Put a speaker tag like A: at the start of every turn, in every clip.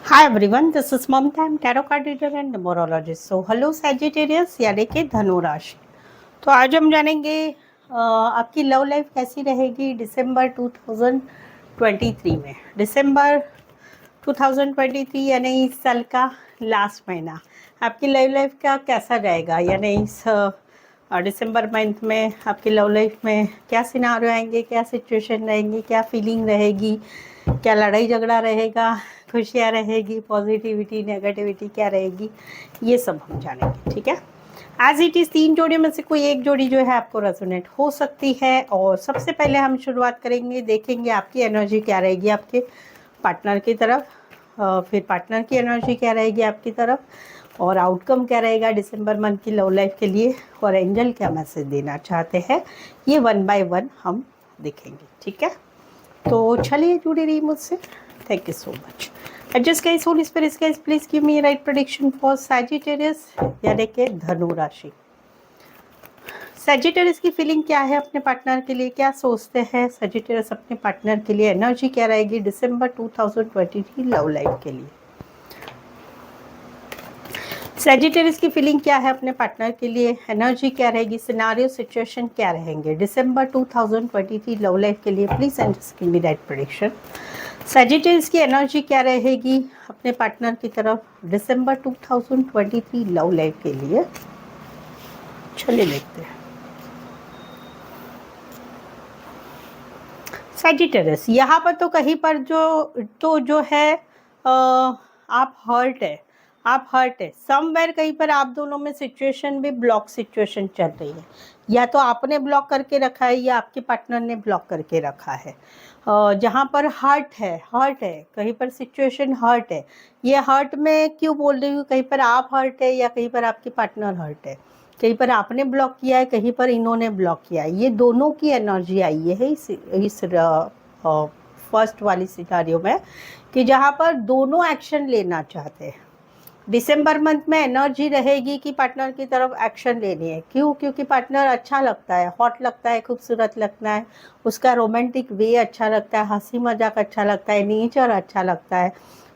A: Hi everyone, this is Mamta. I'm tarot card reader and numerologist. So hello Sagittarius यानी कि धनु राशि। तो आज हम जानेंगे आपकी लव लाइफ कैसी रहेगी दिसंबर 2023 में। दिसंबर 2023 यानी इस साल का लास्ट महीना आपकी लव लाइफ का कैसा जाएगा, यानी इस दिसंबर मंथ में आपकी लव लाइफ में क्या सिनारियो आएंगे, क्या सिचुएशन रहेंगी, क्या फीलिंग रहेगी, क्या लड़ाई झगड़ा रहेगा, खुशियाँ रहेगी, पॉजिटिविटी नेगेटिविटी क्या रहेगी, ये सब हम जानेंगे। ठीक है, एज इट इज़ 3 जोड़ियों में से कोई एक जोड़ी जो है आपको रेजोनेट हो सकती है। और सबसे पहले हम शुरुआत करेंगे, देखेंगे आपकी एनर्जी क्या रहेगी आपके पार्टनर की तरफ, फिर पार्टनर की एनर्जी क्या रहेगी आपकी तरफ, और आउटकम क्या रहेगा दिसंबर मंथ की लव लाइफ के लिए, और एंजल क्या मैसेज देना चाहते हैं, ये 1 बाय 1 हम देखेंगे। ठीक है, तो चलिए जुड़ी रही मुझसे। Thank you so much. Just guys, Holy Spirit guys, please give me a right prediction for Sagittarius यानी कि धनु राशि। Sagittarius की फीलिंग क्या है अपने पार्टनर के लिए, क्या सोचते हैं Sagittarius अपने पार्टनर के लिए, एनर्जी क्या रहेगी दिसंबर 2023 लव लाइफ के लिए। Sagittarius की फीलिंग क्या है अपने पार्टनर के लिए, एनर्जी क्या रहेगी, सिनारियो सिचुएशन क्या रहेंगे दिसंबर 2023 लव लाइफ के लिए। Please and just give me right prediction. Sagittarius की एनर्जी क्या रहेगी अपने पार्टनर की तरफ दिसंबर 2023 लव लाइफ के लिए। चलिए देखते हैं। Sagittarius यहाँ पर तो कहीं पर जो है आप हर्ट है समवेयर, कहीं पर आप दोनों में सिचुएशन भी ब्लॉक सिचुएशन चल रही है, या तो आपने ब्लॉक करके रखा है या आपके पार्टनर ने ब्लॉक करके रखा है। जहाँ पर हर्ट है कहीं पर सिचुएशन हर्ट है। ये हर्ट में क्यों बोल रही हूँ, कहीं पर आप हर्ट है या कहीं पर आपके पार्टनर हर्ट है, कहीं पर आपने ब्लॉक किया है, कहीं पर इन्होंने ब्लॉक किया है। ये दोनों की एनर्जी आई है इस फर्स्ट वाली सिनारियो में, कि जहाँ पर दोनों एक्शन लेना चाहते हैं। दिसंबर मंथ में एनर्जी रहेगी कि पार्टनर की तरफ एक्शन लेनी है। क्यों? क्योंकि पार्टनर अच्छा लगता है, हॉट लगता है, खूबसूरत लगता है, उसका रोमांटिक वे अच्छा लगता है, हंसी मजाक अच्छा लगता है, नेचर अच्छा लगता है।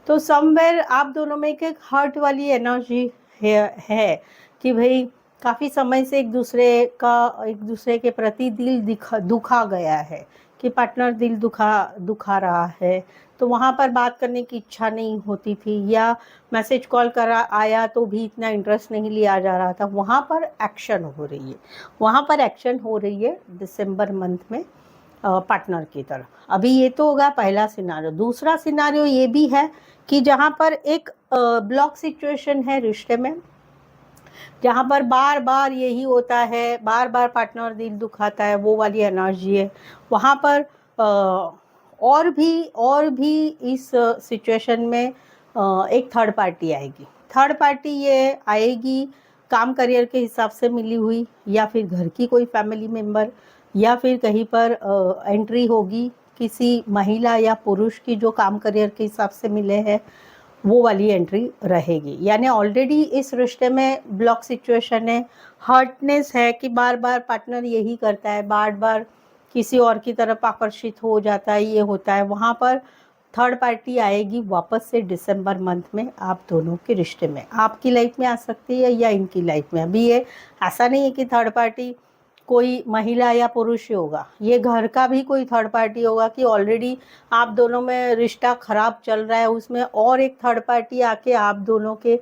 A: तो समवेयर आप दोनों में एक हर्ट वाली एनर्जी है कि भाई काफ़ी समय से एक दूसरे के प्रति दिल दुखा गया है, कि पार्टनर दिल दुखा रहा है। तो वहाँ पर बात करने की इच्छा नहीं होती थी, या मैसेज कॉल करा आया तो भी इतना इंटरेस्ट नहीं लिया जा रहा था। वहाँ पर एक्शन हो रही है दिसंबर मंथ में पार्टनर की तरफ। अभी ये तो होगा पहला सिनारियो। दूसरा सिनारियो ये भी है कि जहाँ पर एक ब्लॉक सिचुएशन है रिश्ते में, जहाँ पर बार बार यही होता है, बार बार पार्टनर दिल दुखाता है, वो वाली एनर्जी है। वहाँ पर और भी इस सिचुएशन में एक थर्ड पार्टी आएगी। थर्ड पार्टी ये आएगी काम करियर के हिसाब से मिली हुई, या फिर घर की कोई फैमिली मेम्बर, या फिर कहीं पर एंट्री होगी किसी महिला या पुरुष की जो काम करियर के हिसाब से मिले हैं, वो वाली एंट्री रहेगी। यानी ऑलरेडी इस रिश्ते में ब्लॉक सिचुएशन है, हर्टनेस है कि बार बार पार्टनर यही करता है, बार बार किसी और की तरफ आकर्षित हो जाता है, ये होता है। वहाँ पर थर्ड पार्टी आएगी वापस से दिसंबर मंथ में आप दोनों के रिश्ते में, आपकी लाइफ में आ सकती है या इनकी लाइफ में। अभी ये ऐसा नहीं है कि थर्ड पार्टी कोई महिला या पुरुष ही होगा, ये घर का भी कोई थर्ड पार्टी होगा, कि ऑलरेडी आप दोनों में रिश्ता खराब चल रहा है, उसमें और एक थर्ड पार्टी आके आप दोनों के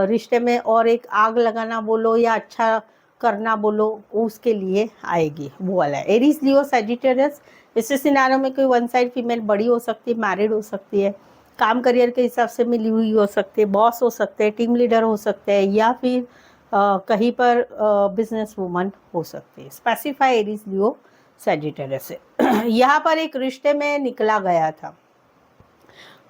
A: रिश्ते में और एक आग लगाना बोलो या अच्छा करना बोलो, उसके लिए आएगी। वो वाला है एरीज लियो सैजिटेरियस। इस सिनारियो में कोई वन साइड फीमेल बड़ी हो सकती है, मैरिड हो सकती है, काम करियर के हिसाब से मिली हुई हो सकती है, बॉस हो सकते हैं, टीम लीडर हो सकते हैं, या फिर कहीं पर बिजनेस वूमन हो सकती है। स्पेसिफाई एरीज लियो सैजिटेरियस से। यहाँ पर एक रिश्ते में निकला गया था,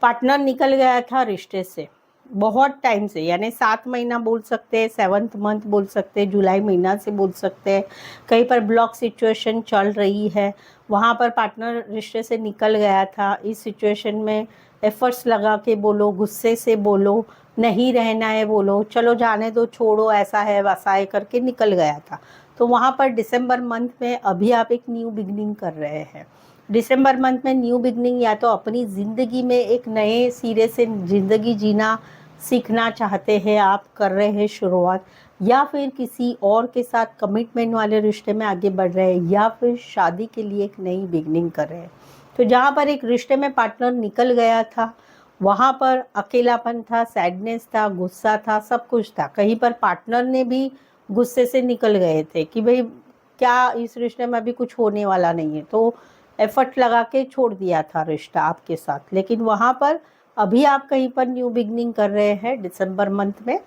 A: पार्टनर निकल गया था रिश्ते से बहुत टाइम से, यानी 7 महीना बोल सकते हैं, 7th मंथ बोल सकते हैं, जुलाई महीना से बोल सकते हैं। कहीं पर ब्लॉक सिचुएशन चल रही है, वहाँ पर पार्टनर रिश्ते से निकल गया था। इस सिचुएशन में एफर्ट्स लगा के बोलो, गुस्से से बोलो, नहीं रहना है बोलो, चलो जाने दो, छोड़ो, ऐसा है वैसा है करके निकल गया था। तो वहाँ पर दिसंबर मंथ में अभी आप एक न्यू बिगनिंग कर रहे हैं। दिसंबर मंथ में न्यू बिगनिंग, या तो अपनी ज़िंदगी में एक नए सिरे से ज़िंदगी जीना सीखना चाहते हैं आप, कर रहे हैं शुरुआत, या फिर किसी और के साथ कमिटमेंट वाले रिश्ते में आगे बढ़ रहे हैं, या फिर शादी के लिए एक नई बिगनिंग कर रहे हैं। तो जहाँ पर एक रिश्ते में पार्टनर निकल गया था, वहाँ पर अकेलापन था, सैडनेस था, गुस्सा था, सब कुछ था। कहीं पर पार्टनर ने भी गुस्से से निकल गए थे कि भाई क्या इस रिश्ते में अभी कुछ होने वाला नहीं है, तो एफर्ट लगा के छोड़ दिया था रिश्ता आपके साथ। लेकिन वहाँ पर अभी आप कहीं पर न्यू बिगनिंग कर रहे हैं दिसंबर मंथ में,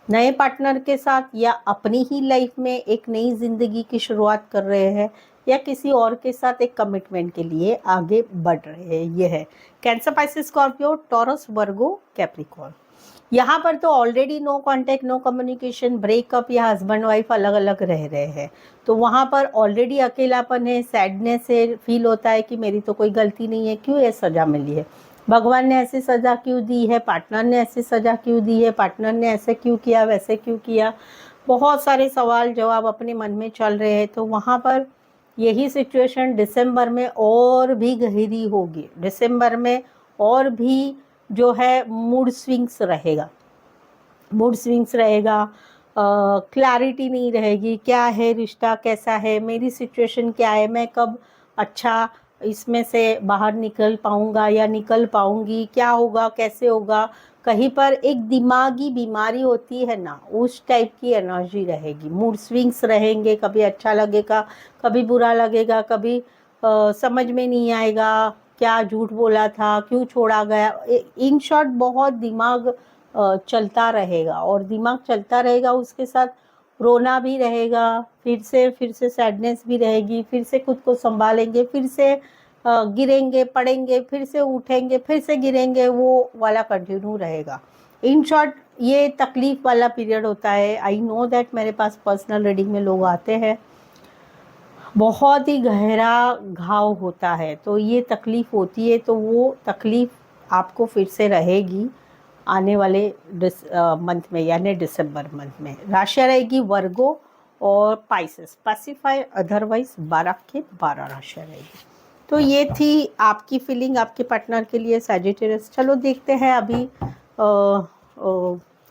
A: नए पार्टनर के साथ, या अपनी ही लाइफ में एक नई ज़िंदगी की शुरुआत कर रहे हैं, या किसी और के साथ एक कमिटमेंट के लिए आगे बढ़ रहे हैं। ये है Cancer, Pisces, Scorpio, Taurus, Virgo, Capricorn. यहाँ पर तो already no contact, no communication, breakup, या हस्बैंड वाइफ अलग अलग रह रहे हैं, तो वहाँ पर ऑलरेडी अकेलापन है, सैडनेस है, फील होता है कि मेरी तो कोई गलती नहीं है, क्यों ये सज़ा मिली है, भगवान ने ऐसी सज़ा क्यों दी है, पार्टनर ने ऐसी सज़ा क्यों दी है, पार्टनर ने ऐसे क्यों किया, वैसे क्यों किया, बहुत सारे सवाल जवाब अपने मन में चल रहे हैं। तो वहाँ पर यही सिचुएशन दिसंबर में और भी गहरी होगी। दिसंबर में और भी जो है मूड स्विंग्स रहेगा, मूड स्विंग्स रहेगा, क्लैरिटी नहीं रहेगी, क्या है रिश्ता, कैसा है, मेरी सिचुएशन क्या है, मैं कब अच्छा इसमें से बाहर निकल पाऊँगा या निकल पाऊँगी, क्या होगा, कैसे होगा। कहीं पर एक दिमागी बीमारी होती है ना, उस टाइप की एनर्जी रहेगी, मूड स्विंग्स रहेंगे, कभी अच्छा लगेगा, कभी बुरा लगेगा, कभी समझ में नहीं आएगा क्या झूठ बोला था, क्यों छोड़ा गया। इन शॉर्ट बहुत दिमाग चलता रहेगा, और दिमाग चलता रहेगा, उसके साथ रोना भी रहेगा, फिर से सैडनेस भी रहेगी, फिर से खुद को संभालेंगे, फिर से गिरेंगे, पड़ेंगे, फिर से उठेंगे, फिर से गिरेंगे, वो वाला कंटिन्यू रहेगा। इन शॉर्ट ये तकलीफ वाला पीरियड होता है। आई नो दैट मेरे पास पर्सनल रीडिंग में लोग आते हैं, बहुत ही गहरा घाव होता है, तो ये तकलीफ़ होती है, तो वो तकलीफ़ आपको फिर से रहेगी आने वाले मंथ में, यानी दिसंबर मंथ में। राशियाँ रहेगी वर्गो और पाइसेस, स्पेसिफाई अदरवाइज 12 के 12 राशियाँ रहेगी। तो ये थी आपकी फीलिंग आपके पार्टनर के लिए सैजिटेरियस। चलो देखते हैं अभी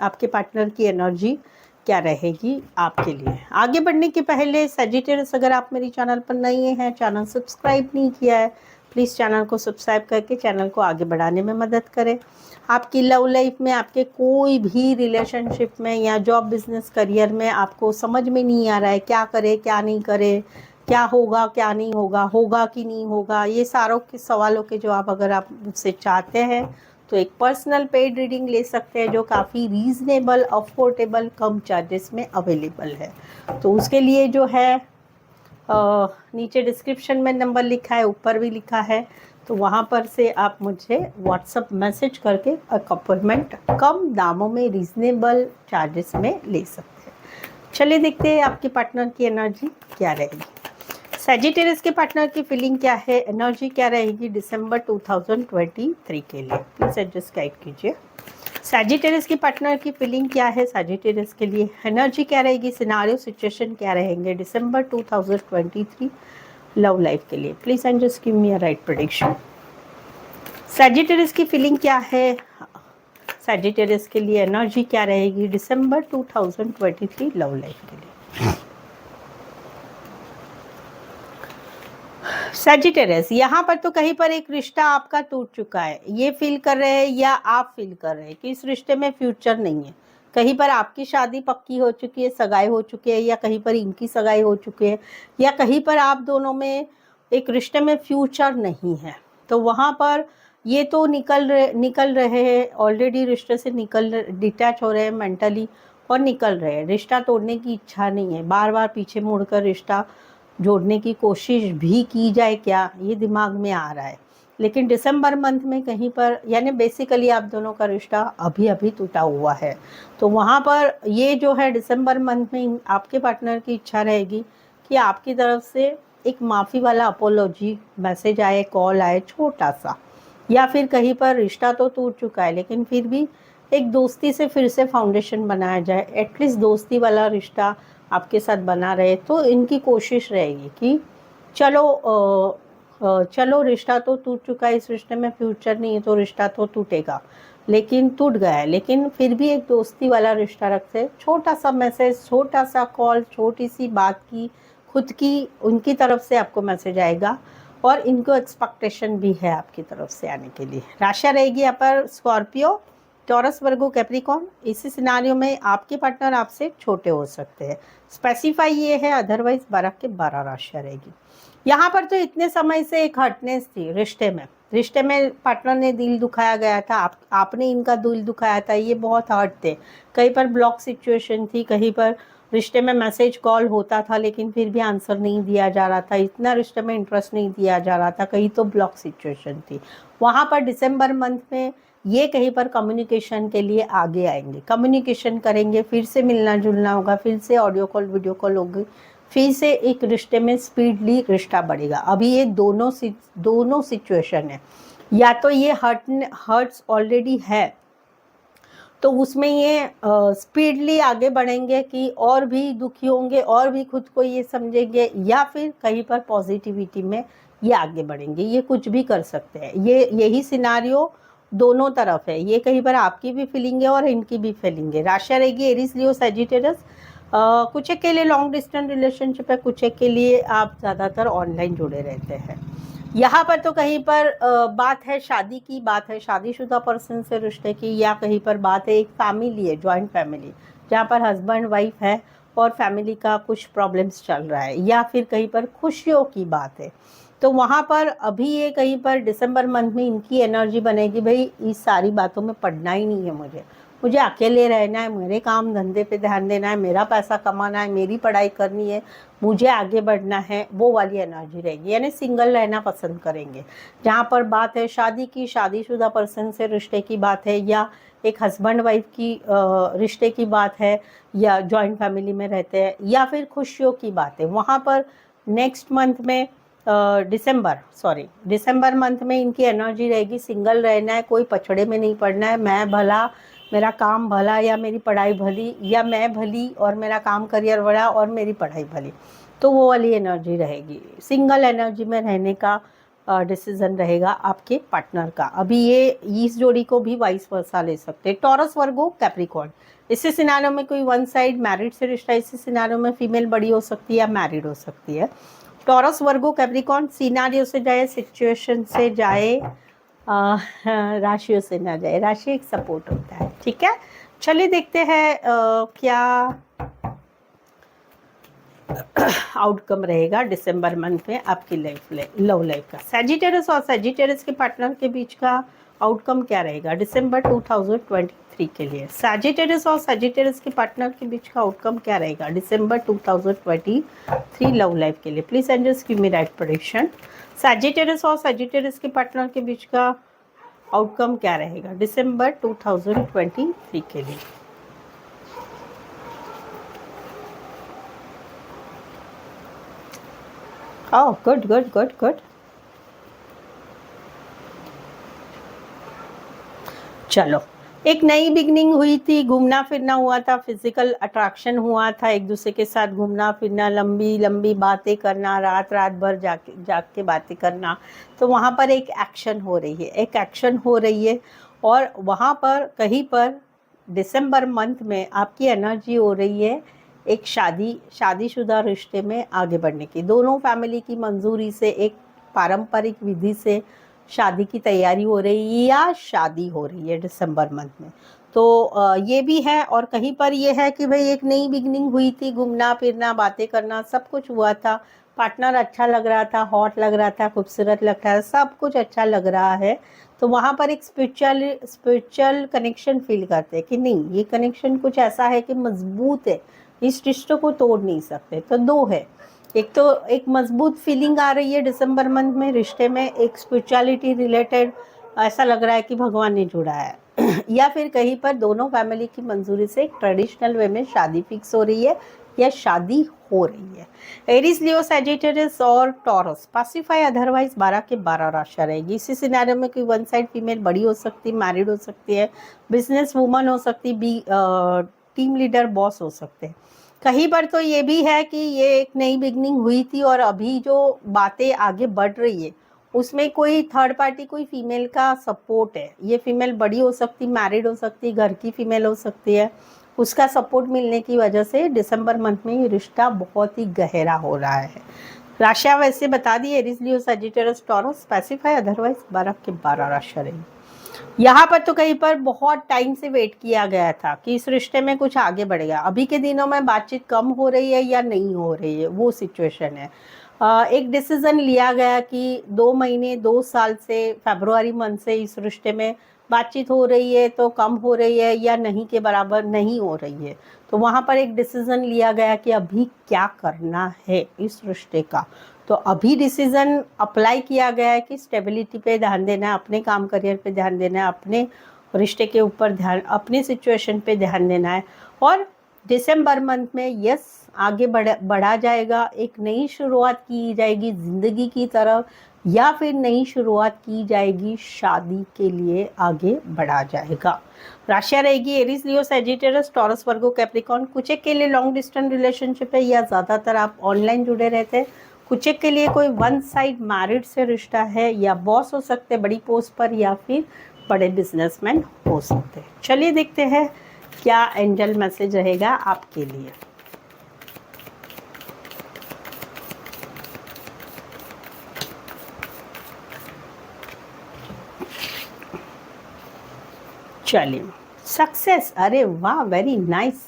A: आपके पार्टनर की एनर्जी क्या रहेगी आपके लिए। आगे बढ़ने के पहले सैजिटेरियस, अगर आप मेरी चैनल पर नए हैं, चैनल सब्सक्राइब नहीं किया है, प्लीज़ चैनल को सब्सक्राइब करके चैनल को आगे बढ़ाने में मदद करें। आपकी लव लाइफ में, आपके कोई भी रिलेशनशिप में, या जॉब, बिजनेस, करियर में आपको समझ में नहीं आ रहा है क्या करे क्या नहीं करे, क्या होगा क्या नहीं होगा, होगा कि नहीं होगा, ये सारों के सवालों के जवाब अगर आप मुझसे चाहते हैं तो एक पर्सनल पेड रीडिंग ले सकते हैं, जो काफ़ी रीज़नेबल, अफोर्डेबल, कम चार्जेस में अवेलेबल है। तो उसके लिए जो है नीचे डिस्क्रिप्शन में नंबर लिखा है, ऊपर भी लिखा है, तो वहाँ पर से आप मुझे व्हाट्सअप मैसेज करके अपॉइंटमेंट कम दामों में, रीज़नेबल चार्जेस में ले सकते हैं। चलिए देखते हैं आपके पार्टनर की एनर्जी क्या रहेगी। सैजिटेरियस के पार्टनर की फीलिंग क्या है, एनर्जी क्या रहेगी दिसंबर 2023 के लिए, प्लीज़ एडजस्ट गाइड कीजिए। सैजिटेरियस की पार्टनर की फीलिंग क्या है, सैजिटेरियस के लिए एनर्जी क्या रहेगी, सिनारियो, सिचुएशन क्या रहेंगे दिसंबर 2023 लव लाइफ के लिए, please and just give me a right prediction. Sagittarius की फीलिंग क्या है, सैजिटेरियस के लिए एनर्जी क्या रहेगी दिसंबर 2023 लव लाइफ के लिए। सैजिटेरियस, यहाँ पर तो कहीं पर एक रिश्ता आपका टूट चुका है, ये फील कर रहे हैं या आप फील कर रहे हैं कि इस रिश्ते में फ्यूचर नहीं है। कहीं पर आपकी शादी पक्की हो चुकी है, सगाई हो चुकी है, या कहीं पर इनकी सगाई हो चुकी है, या कहीं पर आप दोनों में एक रिश्ते में फ्यूचर नहीं है। तो वहाँ पर ये तो निकल रहे हैं ऑलरेडी, रिश्ते से डिटैच हो रहे हैं मेंटली, और निकल रहे हैं। रिश्ता तोड़ने की इच्छा नहीं है, बार बार पीछे मुड़कर रिश्ता जोड़ने की कोशिश भी की जाए क्या, ये दिमाग में आ रहा है। लेकिन दिसंबर मंथ में कहीं पर, यानी बेसिकली आप दोनों का रिश्ता अभी अभी टूटा हुआ है, तो वहाँ पर ये जो है दिसंबर मंथ में आपके पार्टनर की इच्छा रहेगी कि आपकी तरफ से एक माफ़ी वाला अपोलॉजी मैसेज आए, कॉल आए, छोटा सा, या फिर कहीं पर रिश्ता तो टूट चुका है लेकिन फिर भी एक दोस्ती से फिर से फाउंडेशन बनाया जाए, एटलीस्ट दोस्ती वाला रिश्ता आपके साथ बना रहे। तो इनकी कोशिश रहेगी कि चलो चलो रिश्ता तो टूट चुका है, इस रिश्ते में फ्यूचर नहीं है तो रिश्ता तो टूटेगा, लेकिन टूट गया है, लेकिन फिर भी एक दोस्ती वाला रिश्ता रखते हैं। छोटा सा मैसेज, छोटा सा कॉल, छोटी सी बात की, खुद की उनकी तरफ से आपको मैसेज आएगा और इनको एक्सपेक्टेशन भी है आपकी तरफ से आने के लिए। राशि रहेगी यहाँ पर स्कॉर्पियो, टॉरस, वर्गो, कैप्रिकॉर्न। इसी सिनारियो में आपके पार्टनर आपसे छोटे हो सकते हैं, स्पेसिफाई ये है, अदरवाइज 12 के 12 राशियाँ रहेगी। यहाँ पर तो इतने समय से एक हर्टनेस थी रिश्ते में पार्टनर ने दिल दुखाया गया था, आपने इनका दिल दुखाया था, ये बहुत हर्ट थे। कहीं पर ब्लॉक सिचुएशन थी, कहीं पर रिश्ते में मैसेज कॉल होता था लेकिन फिर भी आंसर नहीं दिया जा रहा था, इतना रिश्ते में इंटरेस्ट नहीं दिया जा रहा था, कहीं तो ब्लॉक सिचुएशन थी। वहाँ पर दिसंबर मंथ में ये कहीं पर कम्युनिकेशन के लिए आगे आएंगे, कम्युनिकेशन करेंगे, फिर से मिलना जुलना होगा, फिर से ऑडियो कॉल वीडियो कॉल होगी, फिर से एक रिश्ते में स्पीडली रिश्ता बढ़ेगा। अभी ये दोनों सिचुएशन है, या तो ये हर्ट्स ऑलरेडी है तो उसमें ये स्पीडली आगे बढ़ेंगे कि और भी दुखी होंगे और भी खुद को ये समझेंगे, या फिर कहीं पर पॉजिटिविटी में ये आगे बढ़ेंगे। ये कुछ भी कर सकते हैं, यही सिनारियो दोनों तरफ है, ये कहीं पर आपकी भी फीलिंग है और इनकी भी फीलिंग है। राशि रहेगी एरीज, लियो, सजिटेरियस। कुछ एक के लिए लॉन्ग डिस्टेंस रिलेशनशिप है, कुछ एक के लिए आप ज़्यादातर ऑनलाइन जुड़े रहते हैं। यहाँ पर तो कहीं पर बात है शादी की, बात है शादीशुदा पर्सन से रिश्ते की, या कहीं पर बात है एक फैमिली है, जॉइंट फैमिली, जहाँ पर हस्बैंड वाइफ है और फैमिली का कुछ प्रॉब्लम्स चल रहा है, या फिर कहीं पर खुशियों की बात है। तो वहाँ पर अभी ये कहीं पर दिसंबर मंथ में इनकी एनर्जी बनेगी, भाई इस सारी बातों में पढ़ना ही नहीं है, मुझे अकेले रहना है, मेरे काम धंधे पे ध्यान देना है, मेरा पैसा कमाना है, मेरी पढ़ाई करनी है, मुझे आगे बढ़ना है, वो वाली एनर्जी रहेगी। यानी सिंगल रहना पसंद करेंगे। जहाँ पर बात है शादी की, शादीशुदा पर्सन से रिश्ते की बात है, या एक हस्बैंड वाइफ की रिश्ते की बात है, या जॉइंट फैमिली में रहते हैं, या फिर खुशियों की बात है, वहाँ पर नेक्स्ट मंथ में दिसंबर मंथ में इनकी एनर्जी रहेगी सिंगल रहना है, कोई पछड़े में नहीं पड़ना है, मैं भला, मेरा काम भला, या मेरी पढ़ाई भली, या मैं भली और मेरा काम करियर बढ़ा और मेरी पढ़ाई भली, तो वो वाली एनर्जी रहेगी। सिंगल एनर्जी में रहने का डिसीजन रहेगा आपके पार्टनर का। अभी ये इस जोड़ी को भी वाइस वर्सा ले सकते हैं। Taurus, Virgo, Capricorn. इसी सिनारियो में कोई वन साइड मैरिड से रिश्ता, इसी सिनारियो में फीमेल बड़ी हो सकती है या मैरिड हो सकती है। Taurus, Virgo, Capricorn. सिनारियो से जाए, सिचुएशन से जाए, राशियों से ना जाए, राशि एक सपोर्ट होता है। ठीक है, चलिए देखते हैं क्या आउटकम रहेगा दिसंबर मंथ में आपकी लव लाइफ का। सैजिटेरियस और सैजिटेरियस के पार्टनर के बीच का आउटकम क्या रहेगा दिसंबर 2023 के लिए। सैजिटेरियस और सैजिटेरियस के पार्टनर के बीच का आउटकम क्या रहेगा दिसंबर 2023 लव लाइफ के लिए। Please angels give me right prediction. Sagittarius और सैजिटेरियस के पार्टनर के बीच का आउटकम क्या रहेगा दिसंबर 2023 के लिए। Oh good good good good. चलो, एक नई बिगनिंग हुई थी, घूमना फिरना हुआ था, फिजिकल अट्रैक्शन हुआ था, एक दूसरे के साथ घूमना फिरना, लंबी लंबी बातें करना, रात भर जाग के बातें करना। तो वहाँ पर एक एक्शन हो रही है और वहाँ पर कहीं पर दिसंबर मंथ में आपकी एनर्जी हो रही है एक शादीशुदा रिश्ते में आगे बढ़ने की। दोनों फैमिली की मंजूरी से एक पारंपरिक विधि से शादी की तैयारी हो रही है या शादी हो रही है दिसंबर मंथ में। तो ये भी है, और कहीं पर ये है कि भाई एक नई बिगनिंग हुई थी, घूमना फिरना बातें करना सब कुछ हुआ था, पार्टनर अच्छा लग रहा था, हॉट लग रहा था, खूबसूरत लग रहा था, सब कुछ अच्छा लग रहा है। तो वहाँ पर एक स्पिरिचुअल कनेक्शन फील करते हैं कि नहीं, ये कनेक्शन कुछ ऐसा है कि मजबूत है, इस रिश्ते को तोड़ नहीं सकते। तो दो है, एक तो एक मजबूत फीलिंग आ रही है दिसंबर मंथ में रिश्ते में, एक स्पिरिचुअलिटी रिलेटेड ऐसा लग रहा है कि भगवान ने जुड़ा है या फिर कहीं पर दोनों फैमिली की मंजूरी से एक ट्रेडिशनल वे में शादी फिक्स हो रही है या शादी हो रही है। एरीज, लियो, सैजिटेरियस और टॉरस पासिफाई, अदरवाइज 12 के 12 राशि रहेगी। इसी सिनेरियो में कोई वन साइड फीमेल बड़ी हो सकती है, मैरिड हो सकती है, बिजनेस वूमन हो सकती है, टीम लीडर बॉस हो सकते हैं। कहीं पर तो ये भी है कि ये एक नई बिगनिंग हुई थी और अभी जो बातें आगे बढ़ रही है उसमें कोई थर्ड पार्टी, कोई फीमेल का सपोर्ट है। ये फीमेल बड़ी हो सकती, मैरिड हो सकती, घर की फीमेल हो सकती है। उसका सपोर्ट मिलने की वजह से दिसंबर मंथ में ये रिश्ता बहुत ही गहरा हो रहा है। राशियाँ वैसे बता दी, एरीज, लियो, सजिटेरियस, टॉरस, स्पेसिफाई, अदरवाइज 12 के 12 राशियाँ रहेंगी। यहाँ पर तो कहीं पर बहुत टाइम से वेट किया गया था कि इस रिश्ते में कुछ आगे बढ़ेगा। अभी के दिनों में बातचीत कम हो रही है या नहीं हो रही है, वो सिचुएशन है। एक डिसीजन लिया गया कि 2 महीने 2 साल से, फरवरी मंथ से इस रिश्ते में बातचीत हो रही है तो कम हो रही है या नहीं के बराबर नहीं हो रही है। तो वहाँ पर एक डिसीजन लिया गया कि अभी क्या करना है इस रिश्ते का। तो अभी डिसीजन अप्लाई किया गया है कि स्टेबिलिटी पे ध्यान देना है, अपने काम करियर पे ध्यान देना है, अपने रिश्ते के ऊपर ध्यान, अपनी सिचुएशन पे ध्यान देना है। और दिसंबर मंथ में यस आगे बढ़ा जाएगा, एक नई शुरुआत की जाएगी ज़िंदगी की तरफ, या फिर नई शुरुआत की जाएगी शादी के लिए आगे बढ़ा जाएगा। राशियाँ रहेगी एरीज, लियो, सजिटेरियस, टॉरस, वर्गो, कैप्रिकॉर्न। कुछ एक के लिए लॉन्ग डिस्टेंस रिलेशनशिप है या ज़्यादातर आप ऑनलाइन जुड़े रहते हैं। कुछ एक के लिए कोई वन साइड मैरिड से रिश्ता है, या बॉस हो सकते हैं बड़ी पोस्ट पर, या फिर बड़े बिजनेसमैन हो सकते हैं। चलिए देखते हैं क्या एंजल मैसेज रहेगा आपके लिए। चलिए, सक्सेस, अरे वाह, वेरी नाइस।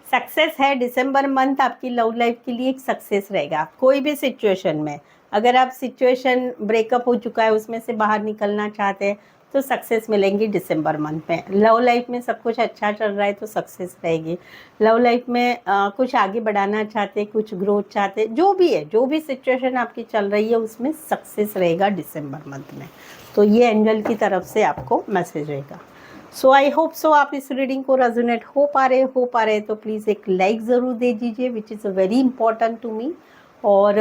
A: सक्सेस है। दिसंबर मंथ आपकी लव लाइफ के लिए एक सक्सेस रहेगा कोई भी सिचुएशन में। अगर आप सिचुएशन ब्रेकअप हो चुका है उसमें से बाहर निकलना चाहते हैं तो सक्सेस मिलेंगी दिसंबर मंथ में। लव लाइफ में सब कुछ अच्छा चल रहा है तो सक्सेस रहेगी। लव लाइफ में कुछ आगे बढ़ाना चाहते, कुछ ग्रोथ चाहते, जो भी है, जो भी सिचुएशन आपकी चल रही है उसमें सक्सेस रहेगा दिसंबर मंथ में। तो ये एंजल की तरफ से आपको मैसेज रहेगा। सो आई होप सो आप इस रीडिंग को रेजोनेट हो पा रहे तो प्लीज़ एक लाइक ज़रूर दे दीजिए, which is very important to me. और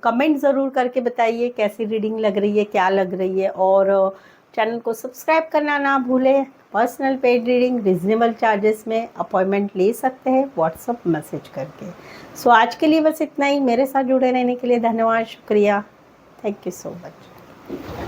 A: कमेंट ज़रूर करके बताइए कैसी रीडिंग लग रही है, क्या लग रही है। और चैनल को सब्सक्राइब करना ना भूलें। Personal paid reading reasonable charges में अपॉइंटमेंट ले सकते हैं व्हाट्सअप मैसेज करके। सो आज के लिए बस इतना ही। मेरे साथ जुड़े रहने के लिए धन्यवाद, शुक्रिया, थैंक यू सो मच।